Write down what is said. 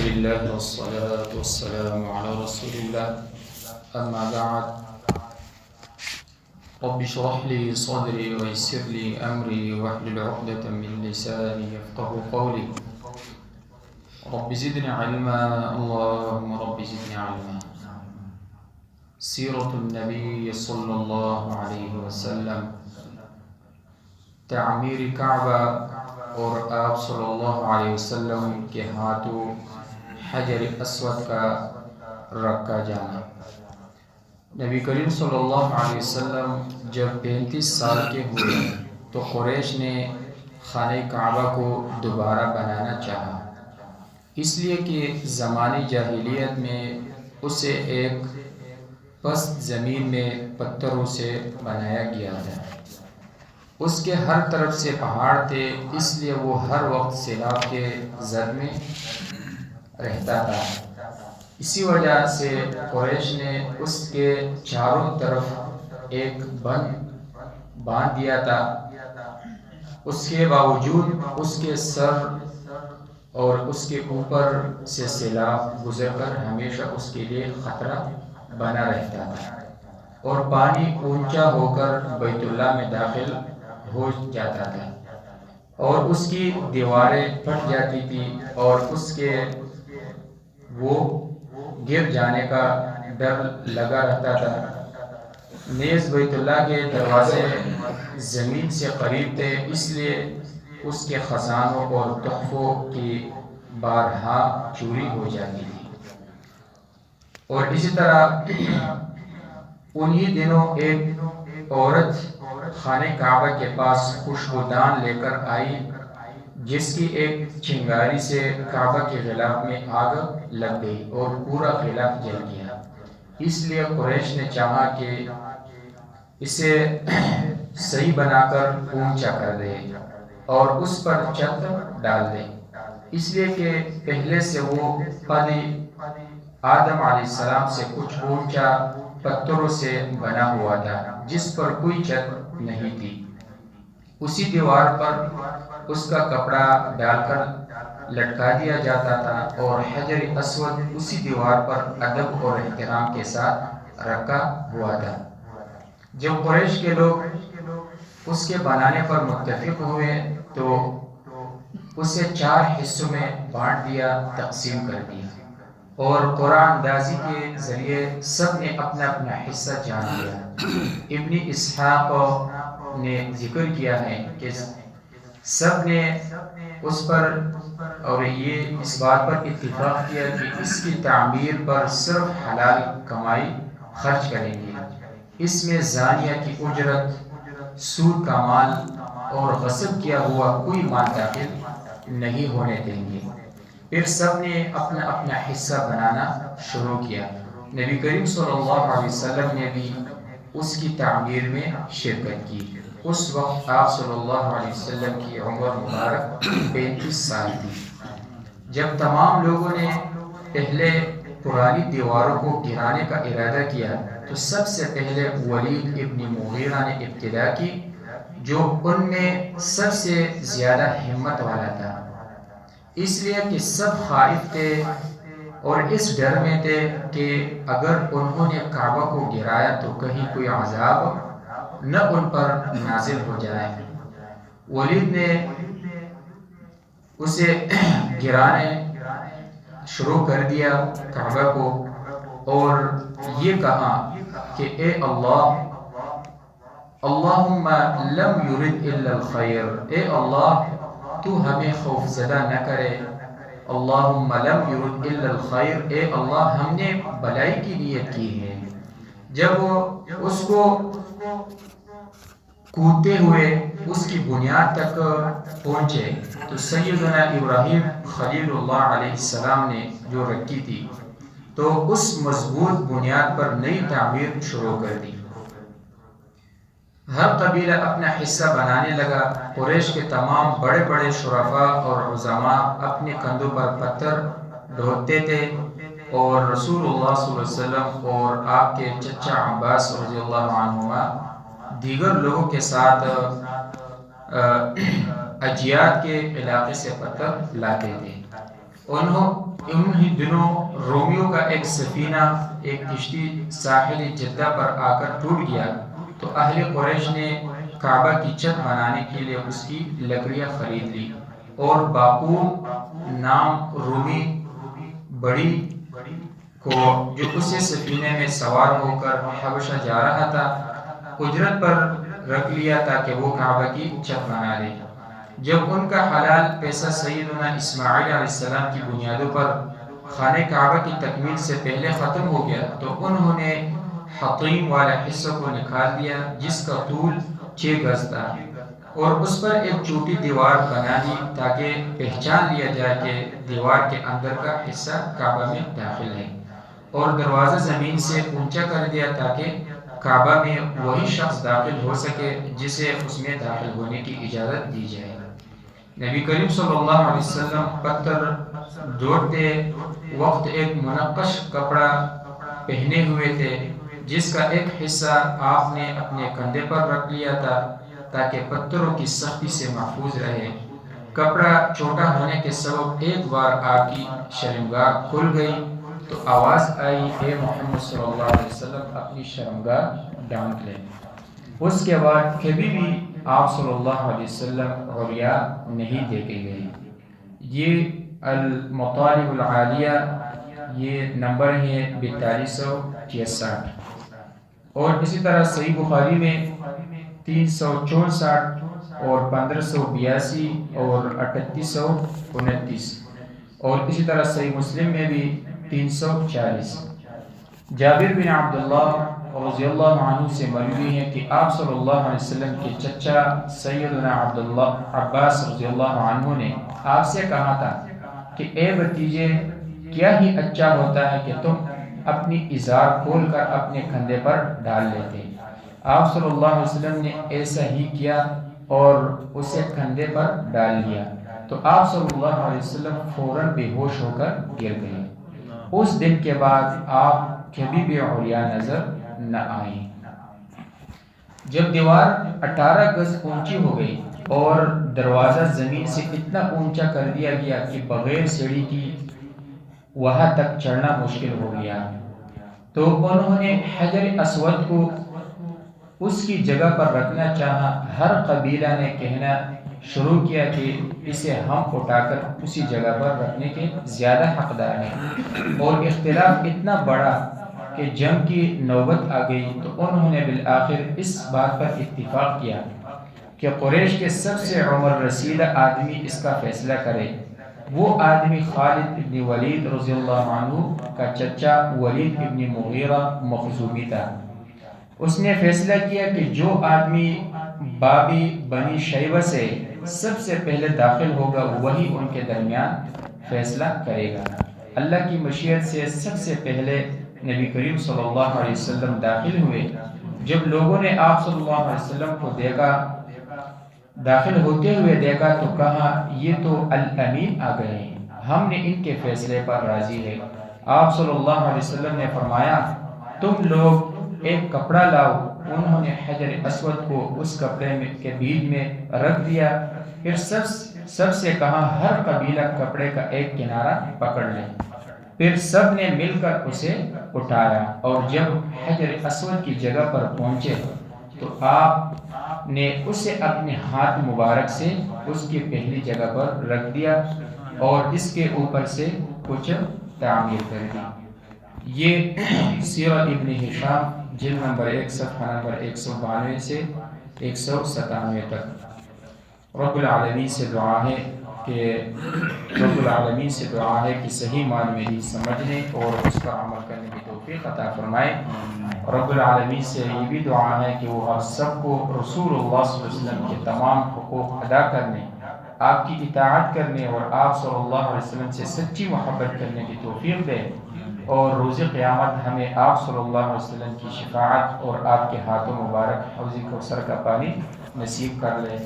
لله والصلاة والسلام على رسول الله أما بعد رب اشرح لي صدري ويسر لي أمري واحلل عقدة من لساني يفقه قولي رب زدني علما اللهم رب زدني علما. سیرت النبی صلی اللہ علیہ وسلم، تعمیر کعبہ اور آپ صلی اللہ علیہ وسلم کے ہاتھوں حجر اسود کا رکھا جانا۔ نبی کریم صلی اللہ علیہ وسلم جب 35 سال کے ہوئے تو قریش نے خانہ کعبہ کو دوبارہ بنانا چاہا، اس لیے کہ زمانے جاہلیت میں اسے ایک پست زمین میں پتھروں سے بنایا گیا تھا۔ اس کے ہر طرف سے پہاڑ تھے، اس لیے وہ ہر وقت سیلاب کے زد میں رہتا تھا۔ اسی وجہ سے قریش نے اس کے چاروں طرف ایک بند باندھ دیا تھا۔ اس کے باوجود اس کے سر اور اس کے اوپر سے سیلاب گزر کر ہمیشہ اس کے لیے خطرہ بنا رہتا تھا، اور پانی اونچا ہو کر بیت اللہ میں داخل ہو جاتا تھا، اور اس کی دیواریں پھٹ جاتی تھی، اور اس کے وہ گر جانے کا ڈر لگا رہتا تھا۔ نیز بیت اللہ کے دروازے زمین سے قریب تھے، اس لیے اس کے خزانوں اور تحفوں کی بارہا چوری ہو جاتی تھی۔ اور اسی طرح انہی دنوں ایک عورت خانہ کعبہ کے پاس خوشبودان لے کر آئی، جس کی ایک چنگاری سے کعبہ کے غلاف میں آگ لگ گئی اور پورا غلاف جل گیا۔ اس لیے قریش نے چاہا کہ اسے صحیح بنا کر اونچا کر دے اور اس پر چھت ڈال دے، اس لیے کہ پہلے سے وہ قد آدم علیہ السلام سے کچھ اونچا پتھروں سے بنا ہوا تھا، جس پر کوئی چھت نہیں تھی۔ اسی دیوار پر اس کا کپڑا ڈال کر لٹکا دیا جاتا تھا، اور حجر اسود اسی دیوار پر ادب اور احترام کے ساتھ رکھا ہوا تھا۔ جب قریش کے لوگ اس کے بنانے پر متفق ہوئے تو اسے 4 حصوں میں بانٹ دیا، تقسیم کر دیا، اور قرآن اندازی کے ذریعے سب نے اپنا اپنا حصہ جان لیا۔ ابن اسحاق نے ذکر کیا ہے کہ سب نے اس پر اور یہ اس بات پر اتفاق کیا کہ اس کی تعمیر پر صرف حلال کمائی خرچ کریں گے، اس میں زانیہ کی اجرت، سود کا مال اور غصب کیا ہوا کوئی مال داخل نہیں ہونے دیں گے۔ پھر سب نے اپنا اپنا حصہ بنانا شروع کیا۔ نبی کریم صلی اللہ علیہ وسلم نے بھی اس کی تعمیر میں شرکت کی۔ اس وقت آپ صلی اللہ علیہ وسلم کی عمر مبارک 35 سال تھی۔ جب تمام لوگوں نے پہلے پرانی دیواروں کو گرانے کا ارادہ کیا تو سب سے پہلے ولید ابن مغیرہ نے ابتدا کی، جو ان میں سب سے زیادہ ہمت والا تھا، اس لیے کہ سب خائف تھے اور اس ڈر میں تھے کہ اگر انہوں نے کعبہ کو گرایا تو کہیں کوئی عذاب نہ ان پر نازل ہو جائے۔ ولید نے اسے گرانے شروع کر دیا کعبہ کو، اور یہ کہا کہ اے اللہ، اللہم لم یرد الا الخیر، اے اللہ تو ہمیں خوف زدہ نہ کرے، اللہم لم یرد الا الخیر، اے اللہ ہم نے بلائی کی نیت کی ہے۔ جب وہ اس کو کودتے ہوئے اس کی بنیاد تک پہنچے تو سیدنا ابراہیم خلیل اللہ علیہ السلام نے جو رکھی تھی تو اس مضبوط بنیاد پر نئی تعمیر شروع کر دی۔ ہر قبیلہ اپنا حصہ بنانے لگا۔ قریش کے تمام بڑے بڑے شرفاء اور عظماء اپنے کندھوں پر پتھر ڈھوتے تھے، اور رسول اللہ صلی اللہ علیہ وسلم اور آپ کے چچا عباس رضی اللہ عنہما دیگر لوگوں کے ساتھ اجیاد کے علاقے سے پتھر لاتے تھے۔ ان ہی دنوں رومیوں کا ایک سفینہ، ایک کشتی ساحل جدہ پر آ کر ٹوٹ گیا، تو اہل قریش نے کعبہ کی چھت بنانے کے لیے اس کی لکڑیاں خرید لی، اور باقوم نام رومی بڑی کو جو اسی سفینے میں سوار ہو کر حبشہ جا رہا تھا اجرت پر رکھ لیا تاکہ وہ کعبہ کی چھت بنا لے۔ جب ان کا حلال پیسہ سیدنا اسماعیل علیہ السلام کی بنیادوں پر خانہ کعبہ کی تکمیل سے پہلے ختم ہو گیا تو انہوں نے حطیم والا حصہ کو نکال دیا جس کا طول 6 گز تھا، اور اس پر ایک چھوٹی دیوار بنا دی تاکہ پہچان لیا جائے کہ دیوار کے اندر کا حصہ کعبہ میں داخل ہے، اور دروازہ زمین سے اونچا کر دیا تاکہ کعبہ میں وہی شخص داخل ہو سکے جسے اس میں داخل ہونے کی اجازت دی جائے۔ نبی کریم صلی اللہ علیہ وسلم پتھر جوڑتے وقت ایک منقش کپڑا پہنے ہوئے تھے جس کا ایک حصہ آپ نے اپنے کندھے پر رکھ لیا تھا تاکہ پتھروں کی سختی سے محفوظ رہے۔ کپڑا چھوٹا ہونے کے سبب ایک بار آپ کی شرمگاہ کھل گئی تو آواز آئی، اے محمد صلی اللہ علیہ وسلم اپنی شرمگاہ ڈھانپ لیں۔ اس کے بعد کبھی بھی آپ صلی اللہ علیہ وسلم عریا نہیں دیکھے گئے۔ یہ المطالب العالیہ، یہ نمبر ہے 4266، اور اسی طرح صحیح بخاری میں 364 اور 1582 اور 3829، اور اسی طرح صحیح مسلم میں بھی 340۔ جابر بن عبداللہ رضی اللہ عنہ سے مروی ہے کہ آپ صلی اللہ علیہ وسلم کے چچا سیدنا عبداللہ عباس رضی اللہ عنہ نے آپ سے کہا تھا کہ اے بھتیجے، کیا ہی اچھا ہوتا ہے کہ تم اپنی ازار کھول کر اپنے کندھے پر ڈال لیتے۔ آپ صلی اللہ علیہ وسلم نے ایسا ہی کیا اور اسے کندھے پر ڈال لیا تو آپ صلی اللہ علیہ وسلم فوراً بے ہوش ہو کر گر گئے۔ اس دن کے بعد آپ کبھی بھی عریاں نظر نہ آئیں۔ جب دیوار 18 گز اونچی ہو گئی اور دروازہ زمین سے اتنا اونچا کر دیا گیا کہ بغیر سیڑھی کی وہاں تک چڑھنا مشکل ہو گیا، تو انہوں نے حجر اسود کو اس کی جگہ پر رکھنا چاہا۔ ہر قبیلہ نے کہنا شروع کیا کہ اسے ہم اٹھا کر اسی جگہ پر رکھنے کے زیادہ حقدار ہیں، اور اختلاف اتنا بڑا کہ جنگ کی نوبت آ گئی تو انہوں نے بالآخر اس بات پر اتفاق کیا کہ قریش کے سب سے عمر رسیدہ آدمی اس کا فیصلہ کرے۔ وہ آدمی خالد ابن ولید رضی اللہ عنہ کا چچا ولید ابن مغیرہ مخزومی تھا۔ اس نے فیصلہ کیا کہ جو آدمی بابی بنی شیبہ سے سب سے پہلے داخل ہوگا وہی ان کے درمیان فیصلہ کرے گا۔ اللہ کی مشیت سے سب سے پہلے نبی کریم صلی اللہ علیہ وسلم داخل ہوئے۔ جب لوگوں نے آپ صلی اللہ علیہ وسلم کو دیکھا، داخل ہوتے ہوئے دیکھا تو کہا یہ تو الامین آ گئے ہیں، ہم نے ان کے فیصلے پر راضی ہے۔ آپ صلی اللہ علیہ وسلم نے فرمایا تم لوگ ایک کپڑا لاؤ۔ انہوں نے حجر اسود کو اس کپڑے کے بیچ میں رکھ دیا، پھر سب سے کہا ہر قبیلہ کپڑے کا ایک کنارہ پکڑ لے۔ پھر سب نے مل کر اسے اٹھایا، اور جب حجر اسود کی جگہ پر پہنچے تو آپ نے اسے اپنے ہاتھ مبارک سے اس کی پہلی جگہ پر رکھ دیا اور اس کے اوپر سے کچھ تعمیر کر دی۔ یہ سیرہ ابن ہشام جلد نمبر 1 صفحہ نمبر 192 سے 197 تک۔ رب العالمین سے دعا ہے کہ صحیح معنی میری سمجھنے اور اس پر عمل کرنے کی توفیق عطا فرمائے۔ رب العالمین سے یہ بھی دعا ہے کہ وہ آپ سب کو رسول اللہ صلی اللہ علیہ وسلم کے تمام حقوق ادا کرنے، آپ کی اطاعت کرنے اور آپ صلی اللہ علیہ وسلم سے سچی محبت کرنے کی توفیق دے، اور روز قیامت ہمیں آپ صلی اللہ علیہ وسلم کی شفاعت اور آپ کے ہاتھوں مبارک حوض کوثر کا پانی نصیب کر لے۔